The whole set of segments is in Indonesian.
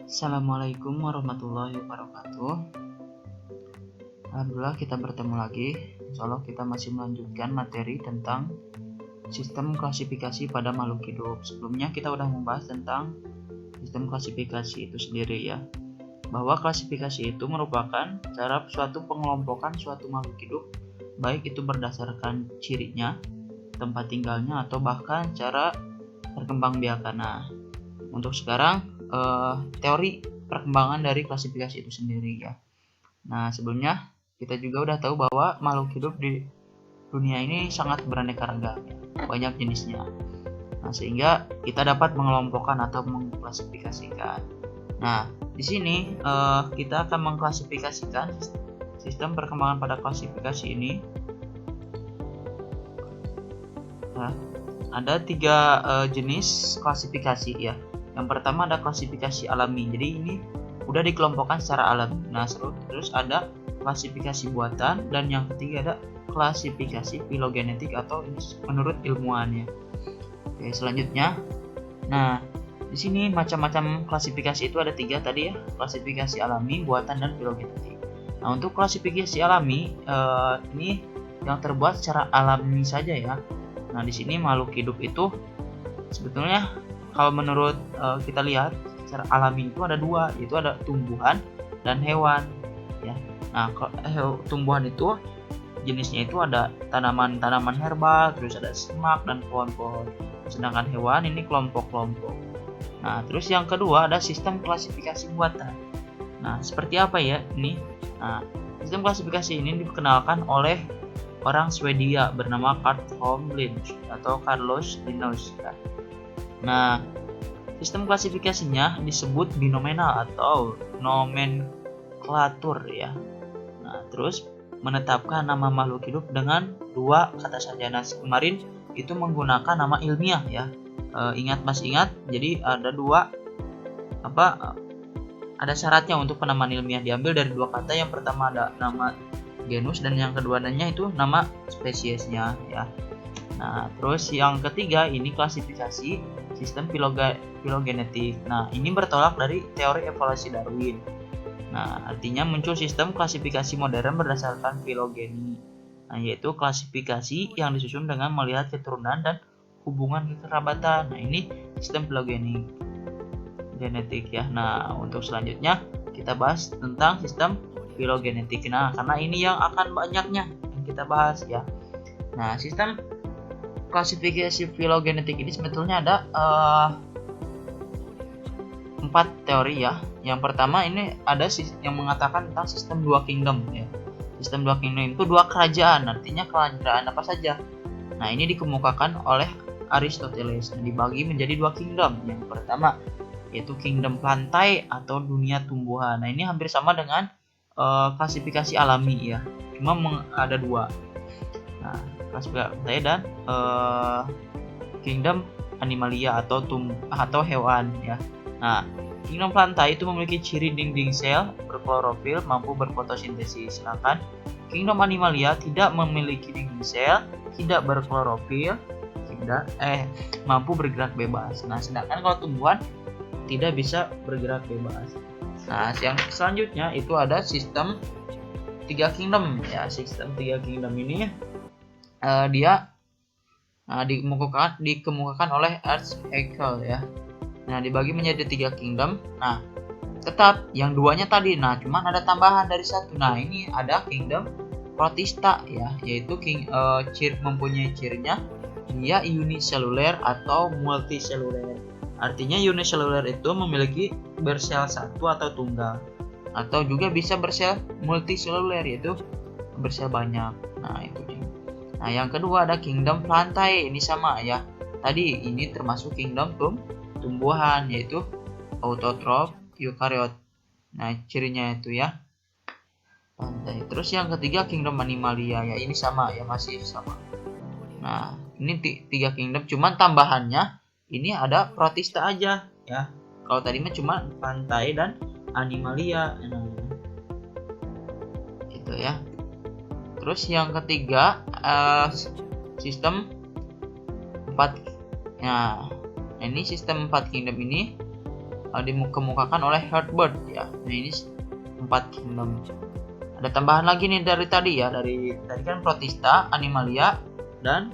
Assalamualaikum warahmatullahi wabarakatuh. Alhamdulillah kita bertemu lagi. Insyaallah kita masih melanjutkan materi tentang sistem klasifikasi pada makhluk hidup. Sebelumnya kita udah membahas tentang sistem klasifikasi itu sendiri ya. Bahwa klasifikasi itu merupakan cara suatu pengelompokan suatu makhluk hidup, baik itu berdasarkan cirinya, tempat tinggalnya, atau bahkan cara perkembangbiakan. Nah, untuk sekarang teori perkembangan dari klasifikasi itu sendiri ya. Nah, sebelumnya kita juga udah tahu bahwa makhluk hidup di dunia ini sangat beraneka ragam, banyak jenisnya. Nah, sehingga kita dapat mengelompokkan atau mengklasifikasikan. Nah, di sini kita akan mengklasifikasikan sistem perkembangan pada klasifikasi ini. Nah, ada 3 jenis klasifikasi ya. Yang pertama ada klasifikasi alami. Jadi ini udah dikelompokkan secara alami. Nah, terus ada klasifikasi buatan, dan yang ketiga ada klasifikasi filogenetik atau ini menurut ilmuannya. Oke, selanjutnya. Nah, di sini macam-macam klasifikasi itu ada 3 tadi ya. Klasifikasi alami, buatan, dan filogenetik. Nah, untuk klasifikasi alami ini yang terbuat secara alami saja ya. Nah, di sini makhluk hidup itu sebetulnya kalau menurut kita lihat secara alami itu ada 2, yaitu ada tumbuhan dan hewan ya. Nah, tumbuhan itu jenisnya itu ada tanaman-tanaman herbal, terus ada semak dan pohon-pohon. Sedangkan hewan ini kelompok-kelompok. Nah, terus yang kedua ada sistem klasifikasi buatan. Nah, seperti apa ya ini? Nah, sistem klasifikasi ini diperkenalkan oleh orang Swedia bernama Carl Linnaeus atau Carlos Linnaeus ya. Nah, sistem klasifikasinya disebut binominal atau nomenklatur ya. Nah, terus menetapkan nama makhluk hidup dengan 2 kata saja. Nah, kemarin itu menggunakan nama ilmiah ya. Masih ingat? Jadi ada 2 ada syaratnya untuk penamaan ilmiah, diambil dari 2 kata. Yang pertama ada nama genus dan yang keduanya itu nama spesiesnya ya. Nah, terus yang ketiga ini klasifikasi sistem filogenetik. Nah, ini bertolak dari teori evolusi Darwin. Nah, artinya muncul sistem klasifikasi modern berdasarkan filogeni. Nah, yaitu klasifikasi yang disusun dengan melihat keturunan dan hubungan kekerabatan. Nah, ini sistem genetik ya. Nah, untuk selanjutnya kita bahas tentang sistem filogenetik. Nah, karena ini yang akan banyaknya yang kita bahas ya. Nah, sistem klasifikasi filogenetik ini sebetulnya ada 4 teori ya. Yang pertama ini ada yang mengatakan tentang sistem 2 kingdom ya. Sistem 2 kingdom itu 2 kerajaan, artinya kerajaan apa saja. Nah, ini dikemukakan oleh Aristoteles dan dibagi menjadi 2 kingdom. Yang pertama yaitu kingdom plantae atau dunia tumbuhan. Nah, ini hampir sama dengan klasifikasi alami ya. Cuma ada 2. Nah, klasifikasi dan kingdom animalia atau hewan ya. Nah, kingdom plantae itu memiliki ciri dinding sel berklorofil, mampu berfotosintesis. Sedangkan kingdom animalia tidak memiliki dinding sel, tidak berklorofil, mampu bergerak bebas. Nah, sedangkan kalau tumbuhan tidak bisa bergerak bebas. Nah, yang selanjutnya itu ada sistem 3 kingdom ya. Sistem 3 kingdom ini dia dikemukakan oleh Ernst Haeckel ya. Nah, dibagi menjadi 3 kingdom. Nah, tetap yang 2-nya tadi. Nah, cuman ada tambahan dari 1. Nah, ini ada kingdom protista ya, yaitu mempunyai cirinya dia uniseluler atau multiseluler. Artinya uniseluler itu memiliki bersel 1 atau tunggal, atau juga bisa bersel multiseluler yaitu bersel banyak. Nah, itu. Nah, yang kedua ada kingdom plantae. Ini sama ya. Tadi ini termasuk kingdom tumbuhan yaitu autotrof, eukariot. Nah, cirinya itu ya. Plantae. Terus yang ketiga kingdom animalia ya. Ini sama ya, masih sama. Nah, ini 3 kingdom, cuman tambahannya ini ada protista aja ya. Kalau tadi mah cuma plantae dan animalia. Nah, gitu ya. Terus yang ketiga sistem 4. Nah, ini sistem 4 kingdom ini dikemukakan oleh Herbert ya. Nah ini 4 kingdom. Ada tambahan lagi nih dari tadi ya, dari tadi kan Protista, Animalia, dan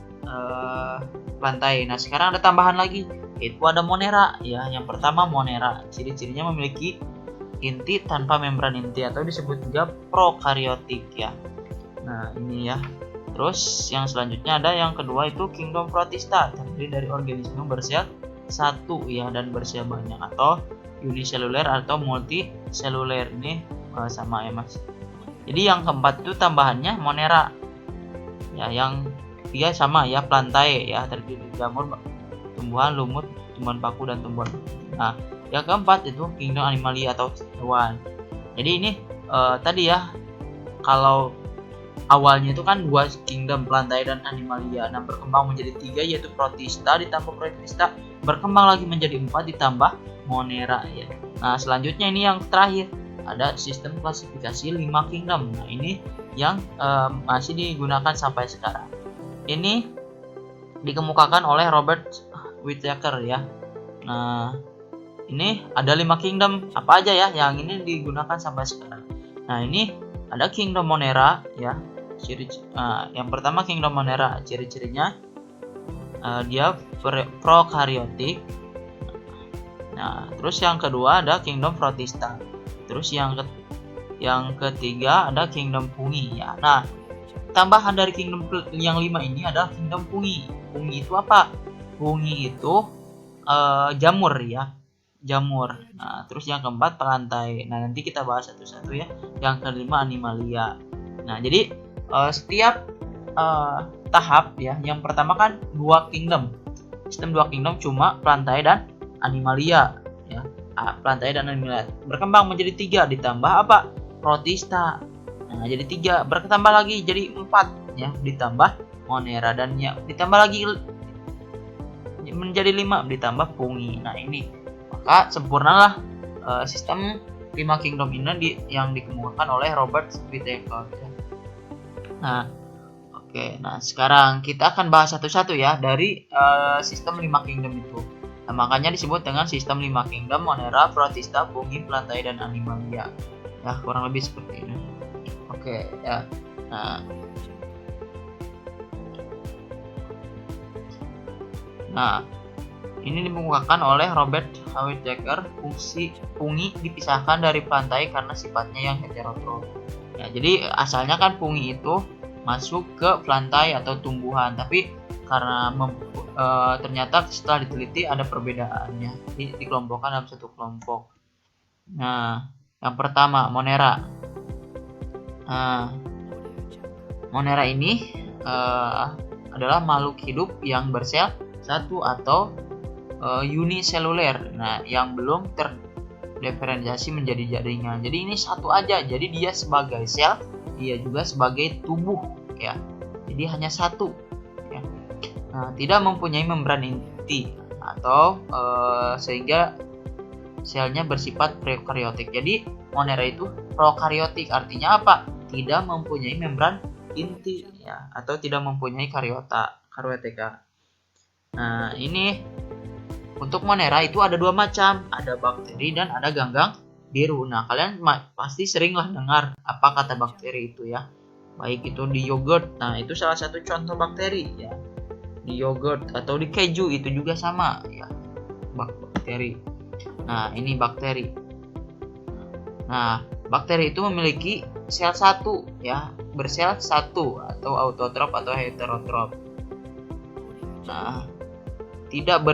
Plantae. Nah sekarang ada tambahan lagi, yaitu ada Monera ya. Yang pertama Monera, ciri-cirinya memiliki inti tanpa membran inti atau disebut juga prokaryotik ya. Nah ini ya. Terus yang selanjutnya ada yang kedua itu Kingdom Protista, terdiri dari organisme bersel satu ya dan bersel banyak, atau uniseluler atau multiseluler. Ini sama ya mas. Jadi yang keempat itu tambahannya Monera ya. Yang ketiga sama ya, Plantae ya, terdiri dari jamur, tumbuhan, lumut, tumbuhan paku, dan tumbuhan. Nah yang keempat itu Kingdom Animalia atau hewan. Jadi ini tadi ya, kalau awalnya itu kan 2 kingdom, Plantae dan Animalia. Nah berkembang menjadi 3, yaitu Protista ditambah Protista, berkembang lagi menjadi 4 ditambah Monera ya. Nah selanjutnya ini yang terakhir, ada sistem klasifikasi 5 kingdom. Nah ini yang masih digunakan sampai sekarang. Ini dikemukakan oleh Robert Whittaker ya. Nah ini ada 5 kingdom apa aja ya yang ini digunakan sampai sekarang. Nah ini ada Kingdom Monera ya. Yang pertama Kingdom Monera, ciri-cirinya dia prokaryotik. Nah terus yang kedua ada Kingdom Protista. Terus yang ketiga ada Kingdom Fungi ya. Nah tambahan dari Kingdom yang 5 ini adalah Kingdom Fungi. Fungi itu apa? Fungi itu jamur ya, jamur. Nah terus yang keempat Plantae. Nah nanti kita bahas satu-satu ya. Yang kelima Animalia. Nah jadi setiap tahap ya, yang pertama kan 2 kingdom, sistem 2 kingdom cuma Plantae dan Animalia ya. Plantae dan Animalia berkembang menjadi 3 ditambah apa? Protista. Nah jadi 3 bertambah lagi jadi 4 ya, ditambah Monera, dan ya ditambah lagi menjadi 5 ditambah Fungi. Nah ini maka sempurnalah sistem 5 kingdom ini yang dikemukakan oleh Robert Whittaker ya. Nah oke, nah sekarang kita akan bahas satu-satu ya dari sistem 5 kingdom itu. Nah, makanya disebut dengan sistem 5 kingdom: Monera, Protista, Fungi, Plantae, dan Animalia. Ya, kurang lebih seperti ini. Oke, ya. Nah, ini dikemukakan oleh Robert Whittaker. Fungi dipisahkan dari Plantae karena sifatnya yang heterotrof. Ya, jadi asalnya kan fungi itu masuk ke Plantae atau tumbuhan, tapi karena ternyata setelah diteliti ada perbedaannya, dikelompokkan dalam satu kelompok. Nah yang pertama Monera. Nah Monera ini adalah makhluk hidup yang bersel satu atau uniseluler. Nah yang belum terdiferensiasi menjadi jaringan. Jadi ini satu aja, jadi dia sebagai sel, dia juga sebagai tubuh ya, jadi hanya satu ya. Nah, tidak mempunyai membran inti atau sehingga selnya bersifat prokaryotik. Jadi Monera itu prokaryotik, artinya apa? Tidak mempunyai membran inti ya, atau tidak mempunyai karyoteka. Nah ini untuk Monera itu ada 2 macam, ada bakteri dan ada ganggang biru. Nah kalian pasti seringlah dengar apa kata bakteri itu ya, baik itu di yogurt. Nah itu salah satu contoh bakteri ya, di yogurt, atau di keju itu juga sama ya, bakteri. Nah ini bakteri. Nah bakteri itu memiliki sel satu ya, bersel satu, atau autotrof atau heterotrof. Nah tidak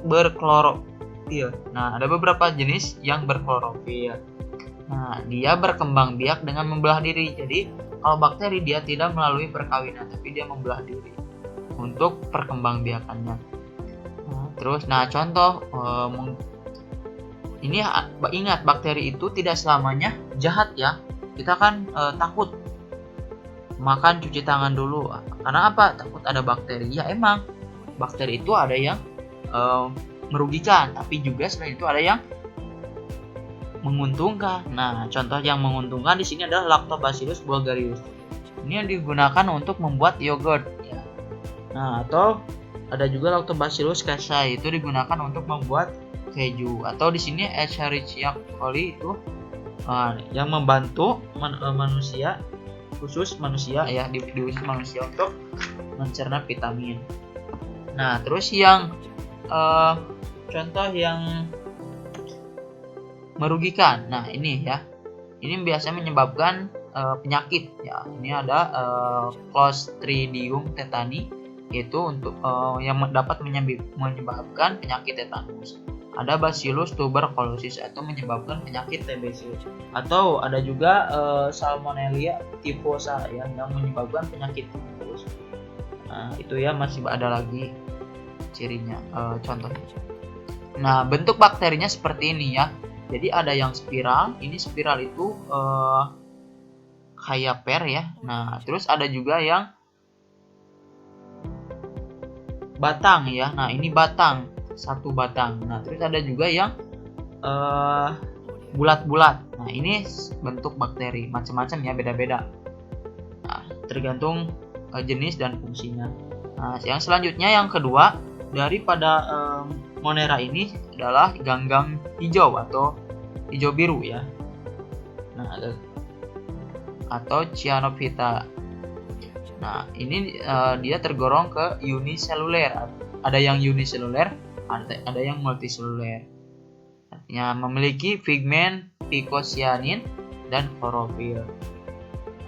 berklorofil. Nah ada beberapa jenis yang berklorofil. Nah dia berkembang biak dengan membelah diri. Jadi kalau bakteri dia tidak melalui perkawinan, tapi dia membelah diri untuk perkembangbiakannya. Nah contoh ini ingat, bakteri itu tidak selamanya jahat ya. Kita kan takut makan, cuci tangan dulu. Karena apa? Takut ada bakteri. Ya emang bakteri itu ada yang merugikan, tapi juga selain itu ada yang menguntungkan. Nah, contoh yang menguntungkan di sini adalah Lactobacillus bulgarius. Ini yang digunakan untuk membuat yogurt ya. Nah, atau ada juga Lactobacillus casei, itu digunakan untuk membuat keju, atau di sini Escherichia coli itu yang membantu manusia, khusus manusia ya, di khusus manusia untuk mencerna vitamin. Nah, terus yang contoh yang merugikan. Nah, ini ya. Ini biasanya menyebabkan penyakit ya. Ini ada Clostridium tetani, yaitu untuk yang dapat menyebabkan penyakit tetanus. Ada Bacillus tuberculosis, atau menyebabkan penyakit TBC, atau ada juga Salmonella typhosa ya, yang menyebabkan penyakit tifus. Nah, itu ya, masih ada lagi cirinya, contohnya. Nah, bentuk bakterinya seperti ini ya. Jadi ada yang spiral, ini spiral itu kayak per ya. Nah, terus ada juga yang batang ya. Nah, ini batang, satu batang. Nah, terus ada juga yang bulat-bulat. Nah, ini bentuk bakteri, macam-macam ya, beda-beda. Nah, tergantung jenis dan fungsinya. Nah, yang selanjutnya, yang kedua daripada Monera ini adalah ganggang hijau atau hijau biru ya. Nah, atau Cyanophyta. Nah, ini dia tergolong ke uniseluler. Ada yang uniseluler, ada yang multiseluler. Artinya memiliki pigmen phycocyanin dan klorofil.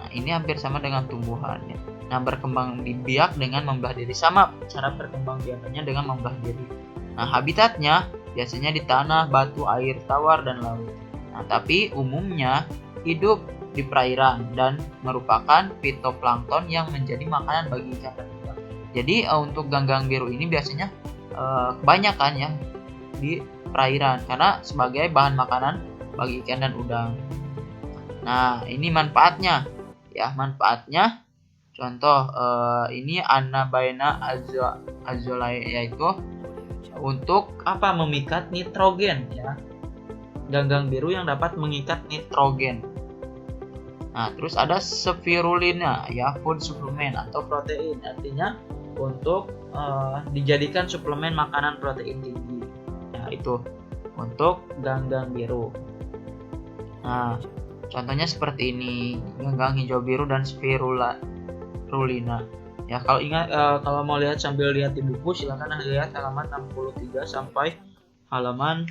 Nah, ini hampir sama dengan tumbuhan ya. Nah, berkembang biak dengan membelah diri, sama cara berkembang biakannya dengan membelah diri. Nah, habitatnya biasanya di tanah, batu, air tawar, dan laut. Nah, tapi umumnya hidup di perairan dan merupakan fitoplankton yang menjadi makanan bagi ikan dan udang. Jadi untuk ganggang biru ini biasanya kebanyakan ya di perairan karena sebagai bahan makanan bagi ikan dan udang. Nah, ini manfaatnya ya, manfaatnya contoh ini Anabaena azolae, yaitu untuk apa, memikat nitrogen ya. Ganggang biru yang dapat mengikat nitrogen. Nah, terus ada spirulina ya, food supplement atau protein, artinya untuk dijadikan suplemen makanan protein tinggi. Nah, itu untuk ganggang biru. Nah, contohnya seperti ini, ganggang hijau biru dan spirulina. Ya, kalau ingat, kalau mau lihat sambil lihat di buku, silakan lihat halaman 63 sampai halaman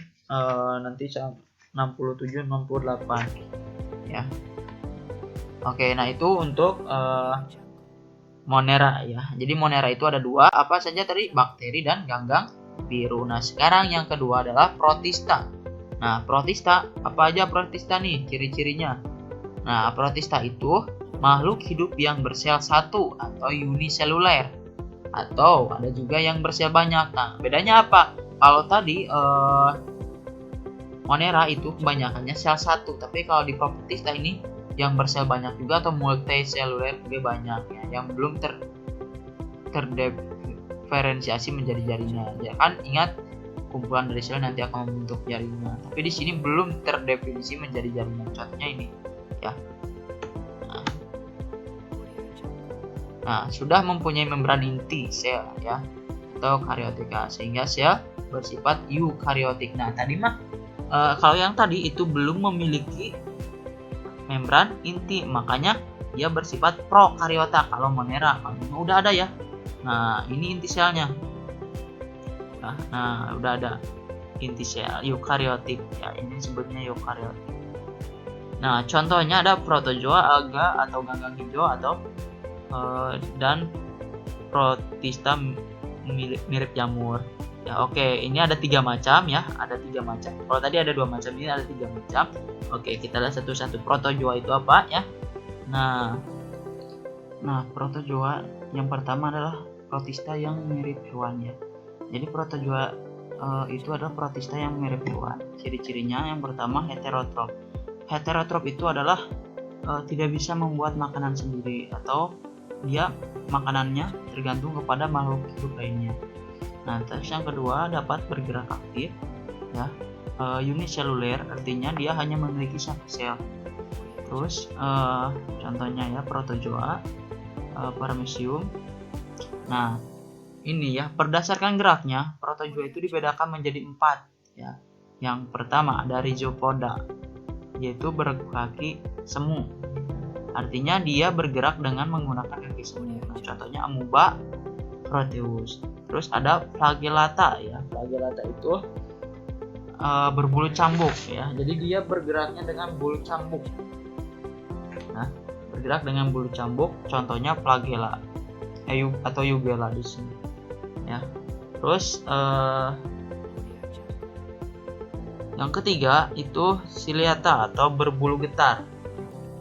nanti 67 68 ya. Oke, nah itu untuk Monera ya. Jadi Monera itu ada dua, apa saja tadi? Bakteri dan ganggang biru. Nah, sekarang yang kedua adalah protista. Nah, protista, apa aja protista nih ciri-cirinya? Nah, protista itu makhluk hidup yang bersel satu atau uniseluler, atau ada juga yang bersel banyak. Nah, bedanya apa? Kalau tadi Monera itu kebanyakannya sel satu, tapi kalau di protista ini yang bersel banyak juga atau multiseluler juga banyak ya, yang belum terdiferensiasi menjadi jaringan. Ya kan, ingat kumpulan dari sel nanti akan membentuk jaringan, tapi di sini belum terdefinisi menjadi jaringan. Contohnya ini ya. Nah, sudah mempunyai membran inti sel ya, atau kariotika, sehingga sel bersifat eukariotik. Nah, tadi mah kalau yang tadi itu belum memiliki membran inti, makanya dia bersifat prokariota. Kalau Monera udah ada ya. Nah, ini inti selnya. Nah, udah ada inti sel eukariotik ya, ini sebutnya eukariotik. Nah, contohnya ada protozoa, alga atau ganggang hijau, atau dan protista mirip jamur. Ya, oke, ini ada 3 macam ya, ada 3 macam. Kalau tadi ada 2 macam, ini ada 3 macam. Oke, kita lihat satu-satu. Protozoa itu apa ya? Nah, protozoa yang pertama adalah protista yang mirip hewan ya. Jadi protozoa itu adalah protista yang mirip hewan. Ciri-cirinya yang pertama heterotrof. Heterotrof itu adalah tidak bisa membuat makanan sendiri, atau dia makanannya tergantung kepada makhluk hidup lainnya. Nah, terus yang kedua dapat bergerak aktif ya. Uniseluler artinya dia hanya memiliki satu sel. Terus contohnya ya protozoa, paramecium. Nah, ini ya, berdasarkan geraknya protozoa itu dibedakan menjadi 4 ya. Yang pertama ada Rhizopoda, yaitu berkaki semu. Artinya dia bergerak dengan menggunakan kaki semu. Nah, contohnya amuba, Proteus. Terus ada Flagellata ya. Flagellata itu berbulu cambuk ya. Jadi dia bergeraknya dengan bulu cambuk. Nah, bergerak dengan bulu cambuk, contohnya flagella atau Eugela di sini ya. Terus yang ketiga itu Ciliata atau berbulu getar.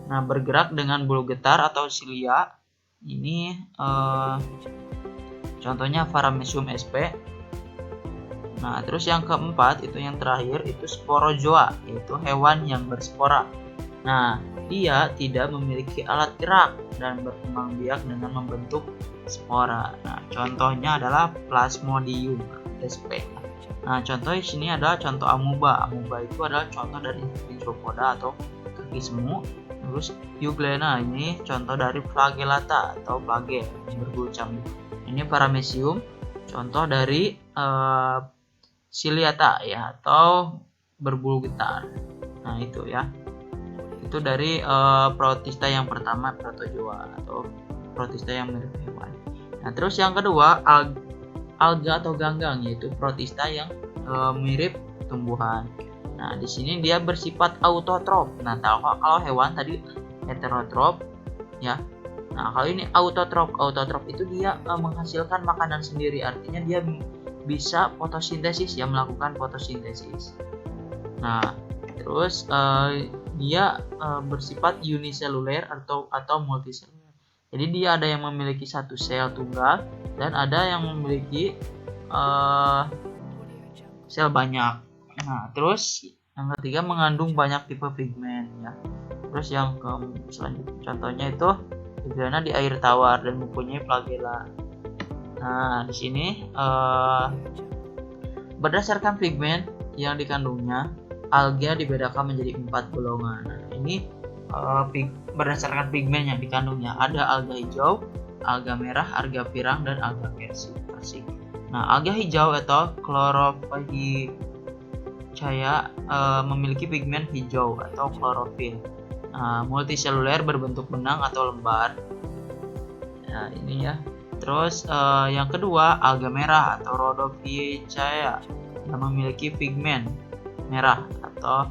Nah, bergerak dengan bulu getar atau cilia ini contohnya Paramecium sp. Nah, terus yang keempat itu yang terakhir itu Sporozoa, yaitu hewan yang berspora. Nah, dia tidak memiliki alat gerak dan berkembang biak dengan membentuk spora. Nah, contohnya adalah Plasmodium sp. Nah, contoh di sini adalah contoh amuba. Amuba itu adalah contoh dari Rhizopoda atau kaki semu. Terus Euglena ini contoh dari Flagellata atau flagel yang berbulu cambuk. Ini Paramecium, contoh dari Ciliata ya atau berbulu getar. Nah, itu ya. Itu dari protista yang pertama, Protozoa atau protista yang mirip hewan. Nah, terus yang kedua alga atau ganggang, yaitu protista yang mirip tumbuhan. Nah, di sini dia bersifat autotrof. Nah, kalau hewan tadi heterotrof ya. Nah, kalau ini autotrof. Autotrof itu dia menghasilkan makanan sendiri. Artinya dia bisa fotosintesis ya, melakukan fotosintesis. Nah, terus dia bersifat uniseluler atau multiseluler. Jadi dia ada yang memiliki satu sel tunggal dan ada yang memiliki sel banyak. Nah, terus yang ketiga mengandung banyak tipe pigmen ya. Terus yang selanjutnya contohnya itu Euglena di air tawar dan mempunyai flagella. Nah, di sini berdasarkan pigmen yang dikandungnya, alga dibedakan menjadi 4 golongan. Nah, ini berdasarkan pigmen yang dikandungnya. Ada alga hijau, alga merah, alga pirang, dan alga persik. Nah, alga hijau atau Chlorophyllaceae memiliki pigmen hijau atau klorofil. Multiseluler berbentuk benang atau lembar. Nah, ini ya. Terus yang kedua alga merah atau Rhodophyllaceae yang memiliki pigmen merah atau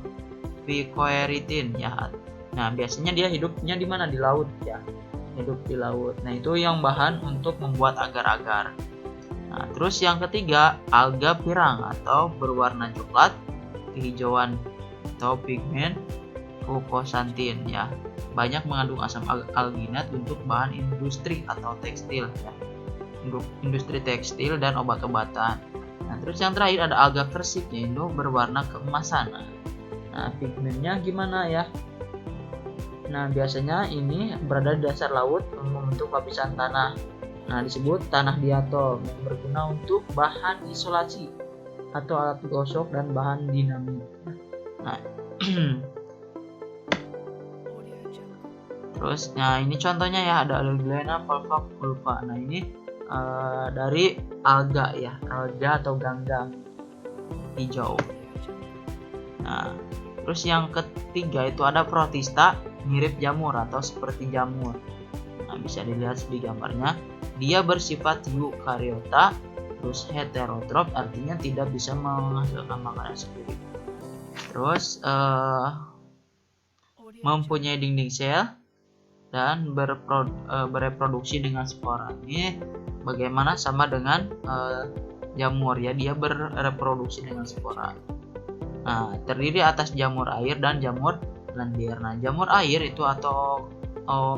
picoerythin ya. Nah, biasanya dia hidupnya di mana? Di laut ya. Hidup di laut. Nah, itu yang bahan untuk membuat agar-agar. Nah, terus yang ketiga alga pirang atau berwarna coklat kehijauan atau pigmen fukosantin ya. Banyak mengandung asam alginat untuk bahan industri atau tekstil ya. Untuk industri tekstil dan obat-obatan. Nah, terus yang terakhir ada alga persik, yaitu berwarna keemasan. Nah, pigmennya gimana ya? Nah, biasanya ini berada di dasar laut membentuk lapisan tanah. Nah, disebut tanah diatom yang berguna untuk bahan isolasi atau alat gosok dan bahan dinamit. Nah, terus, nah ini contohnya ya, ada Euglena pulva. Nah, ini dari alga ya, alga atau ganggang hijau. Nah, terus yang ketiga itu ada protista mirip jamur atau seperti jamur. Nah, bisa dilihat di gambarnya. Dia bersifat eukariota, terus heterotrof, artinya tidak bisa menghasilkan makanan sendiri. Terus mempunyai dinding sel dan bereproduksi dengan spora. Ini bagaimana sama dengan jamur ya, dia bereproduksi dengan spora. Nah, terdiri atas jamur air dan jamur lendir. Nah, jamur air itu atau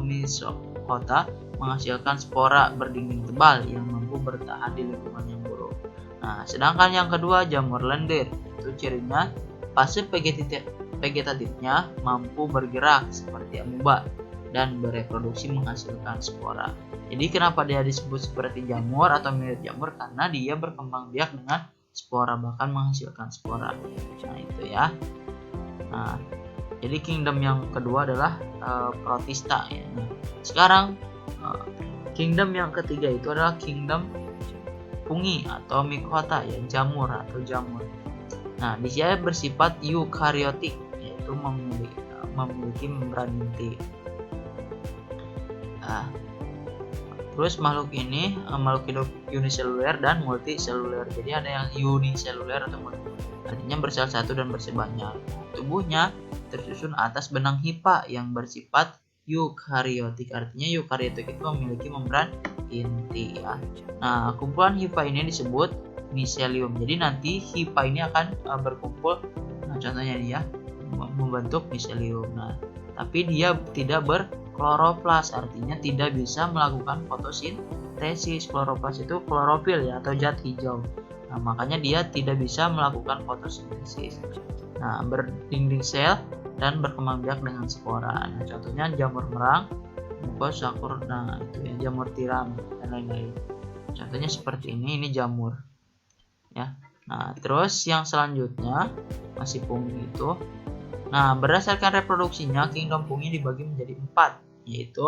Myxocota menghasilkan spora berdinding tebal yang mampu bertahan di lingkungan yang buruk. Nah, sedangkan yang kedua jamur lendir itu cirinya fase vegetatifnya mampu bergerak seperti amuba dan bereproduksi menghasilkan spora. Jadi kenapa dia disebut seperti jamur atau mirip jamur? Karena dia berkembang biak dengan spora, bahkan menghasilkan spora. Nah, itu ya. Nah, jadi kingdom yang kedua adalah protista ya. Nah, sekarang kingdom yang ketiga itu adalah kingdom fungi atau mycota ya, jamur atau jamur. Nah, dia bersifat eukariotik, yaitu memiliki membran inti. Nah, terus makhluk ini makhluk hidup uniseluler dan multiseluler. Jadi ada yang uniseluler atau multi, artinya bersel satu dan bersel banyak. Tubuhnya tersusun atas benang hifa yang bersifat eukariotik, artinya eukariotik itu memiliki membran inti ya. Nah, kumpulan hifa ini disebut miselium. Jadi nanti hifa ini akan berkumpul, nah contohnya ini ya, membentuk miselium. Nah, tapi dia tidak berkloroplas, artinya tidak bisa melakukan fotosintesis. Kloroplas itu klorofil ya, atau zat hijau. Nah, makanya dia tidak bisa melakukan fotosintesis. Nah, berdinding sel dan berkembang biak dengan spora. Nah, contohnya jamur merang, mukosakur, nah itu ya, jamur tiram dan lain-lain. Contohnya seperti ini jamur ya. Nah, terus yang selanjutnya masih fungi itu. Nah, berdasarkan reproduksinya, kingdom fungi dibagi menjadi 4, yaitu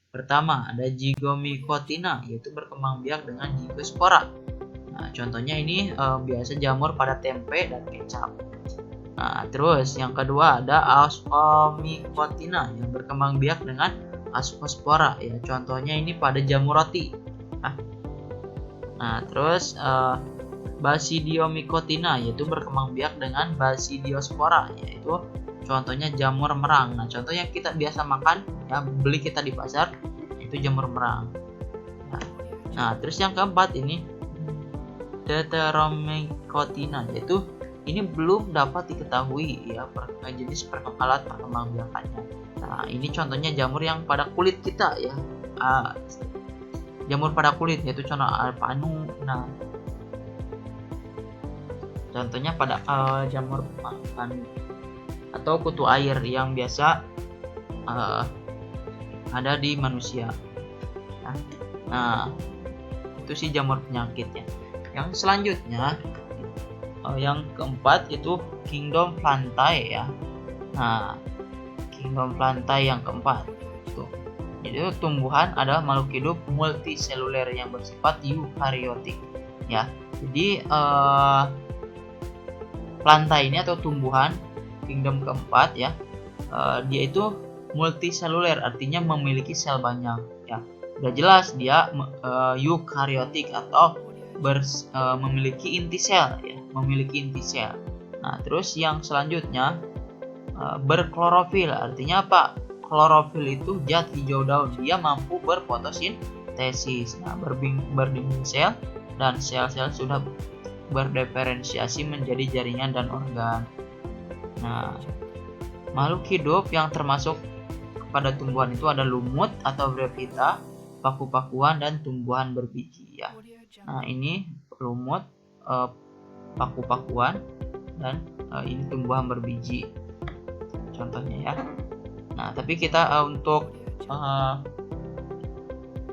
pertama ada zygomycotina, yaitu berkembang biak dengan zygospora. Nah, contohnya ini biasa jamur pada tempe dan kecap. Nah, terus yang kedua ada Ascomycotina yang berkembang biak dengan ascospora ya. Contohnya ini pada jamur roti. Nah, terus Basidiomycotina yaitu berkembang biak dengan Basidiospora, yaitu contohnya jamur merang. Nah, contoh yang kita biasa makan ya, beli kita di pasar itu jamur merang. Nah, terus yang keempat ini Deuteromycotina, yaitu ini belum dapat diketahui ya jenis alat perkembangbiakannya. Nah, ini contohnya jamur yang pada kulit kita ya. Jamur pada kulit yaitu contoh panu. Nah, contohnya pada jamur panu atau kutu air yang biasa ada di manusia. Nah, itu sih jamur penyakitnya. Yang selanjutnya yang keempat itu kingdom plantae ya. Nah, kingdom plantae yang keempat itu. Jadi tumbuhan adalah makhluk hidup multiseluler yang bersifat eukariotik ya. Jadi plantae ini atau tumbuhan kingdom keempat ya, dia itu multiseluler, artinya memiliki sel banyak ya. Udah jelas dia eukariotik atau memiliki inti sel ya, memiliki inti sel. Nah, terus yang selanjutnya berklorofil, artinya apa? Klorofil itu zat hijau daun, dia mampu berfotosintesis. Nah, berdinding sel dan sel-sel sudah berdiferensiasi menjadi jaringan dan organ. Nah, makhluk hidup yang termasuk pada tumbuhan itu ada lumut atau brevita, paku-pakuan, dan tumbuhan berbiji ya. Nah, ini lumut, paku-pakuan, dan ini tumbuhan berbiji contohnya ya. Nah, tapi kita untuk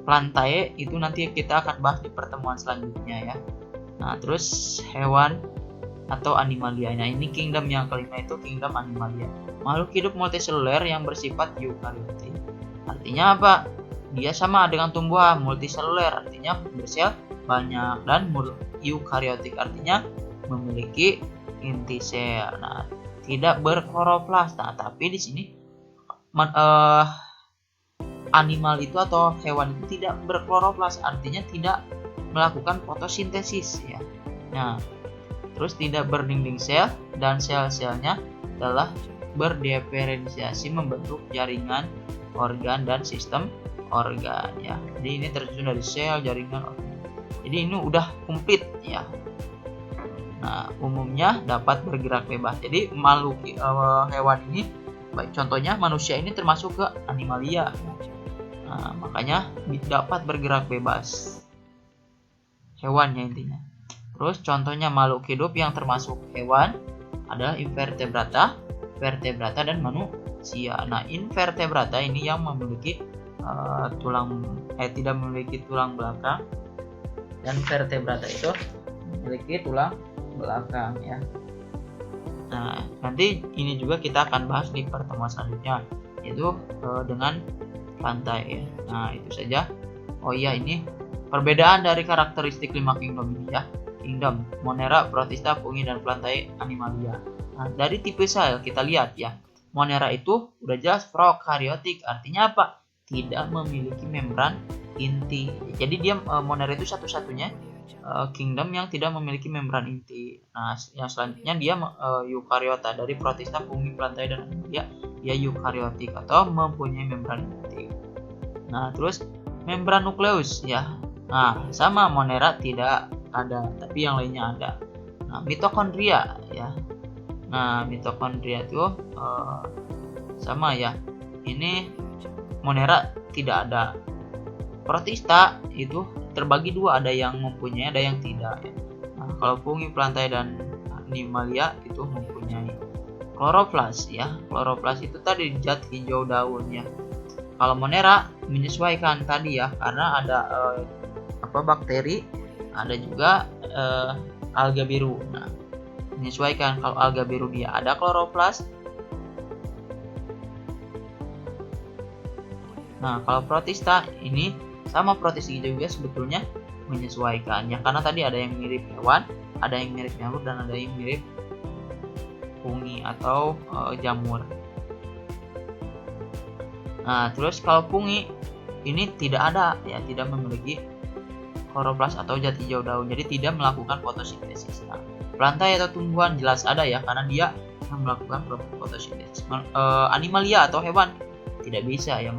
plantae itu nanti kita akan bahas di pertemuan selanjutnya ya. Nah, terus hewan atau animalia. Nah, ini kingdom yang kelima itu kingdom animalia. Makhluk hidup multiseluler yang bersifat eukariotik. Artinya apa? Dia sama dengan tumbuhan, multiseluler artinya bersel banyak, dan eukariotik artinya memiliki inti sel. Nah, tidak berkloroplas. Nah, tapi di sini animal itu atau hewan itu tidak berkloroplas, artinya tidak melakukan fotosintesis ya. Nah, terus tidak berdinding sel dan sel-selnya telah berdiferensiasi membentuk jaringan, organ, dan sistem organ ya. Jadi ini tersusun dari sel, jaringan, organ. Jadi ini udah komplit ya. Nah, umumnya dapat bergerak bebas. Jadi makhluk hewan ini, baik contohnya manusia ini termasuk ke animalia. Nah, makanya dapat bergerak bebas. Hewannya intinya. Terus contohnya makhluk hidup yang termasuk hewan adalah invertebrata, vertebrata, dan manusia. Nah, invertebrata ini yang memiliki tidak memiliki tulang belakang, dan vertebrata itu memiliki tulang belakang ya. Nah, nanti ini juga kita akan bahas di pertemuan selanjutnya, yaitu dengan plantae ya. Nah, itu saja. Oh iya, ini perbedaan dari karakteristik 5 kingdom ini ya. kingdom: Monera, Protista, fungi, dan plantae, animalia. Nah, dari tipe sel kita lihat ya, Monera itu udah jelas prokariotik, artinya apa? Tidak memiliki membran inti. Jadi dia Monera itu satu-satunya kingdom yang tidak memiliki membran inti. Nah, yang selanjutnya dia eukariota. Dari Protista, fungi, plantae, dan animalia dia eukariotik atau mempunyai membran inti. Nah, terus membran nukleus ya. Nah, sama Monera tidak ada, tapi yang lainnya ada. Nah, mitokondria ya. Nah, mitokondria itu sama ya. Ini Monera tidak ada. Protista itu terbagi dua, ada yang mempunyai, ada yang tidak. Nah, kalau fungi, plantae, dan animalia itu mempunyai. Kloroplas ya. Kloroplas itu tadi zat hijau daun ya. Kalau Monera menyesuaikan tadi ya, karena ada bakteri, ada juga alga biru. Nah, menyesuaikan. Kalau alga biru dia ada kloroplas. Nah, kalau Protista ini sama Protista juga sebetulnya menyesuaikan ya, karena tadi ada yang mirip hewan, ada yang mirip nyamuk, dan ada yang mirip fungi atau jamur. Nah, terus kalau fungi ini tidak ada ya, tidak memiliki kloroplas atau zat hijau daun, jadi tidak melakukan fotosintesis. Nah, plantae atau tumbuhan jelas ada ya, karena dia yang melakukan fotosintesis. Animalia atau hewan tidak bisa ya,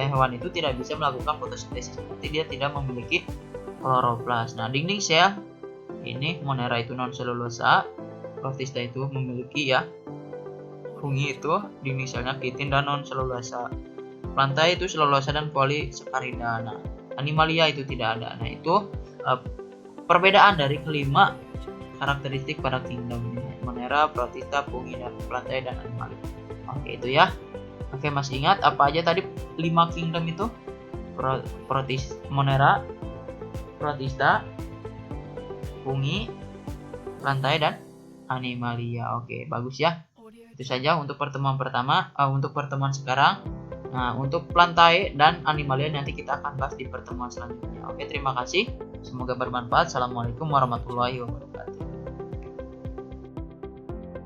hewan itu tidak bisa melakukan fotosintesis, berarti dia tidak memiliki kloroplas. Nah, dinding sel ini Monera itu non selulosa, Protista itu memiliki ya, fungi itu dinding selnya kitin dan non selulosa, plantae itu selulosa dan polisakarida. Nah, animalia itu tidak ada. Nah, itu perbedaan dari kelima karakteristik pada kingdom Monera, Protista, fungi, dan plantae, dan animalia. Oke, itu ya. Oke, masih ingat apa aja tadi 5 kingdom itu? Monera, Protista, fungi, plantae, dan animalia. Oke, bagus ya. Itu saja untuk pertemuan pertama, untuk pertemuan sekarang. Nah, untuk plantae dan animalia nanti kita akan bahas di pertemuan selanjutnya. Oke, terima kasih. Semoga bermanfaat. Assalamualaikum warahmatullahi wabarakatuh.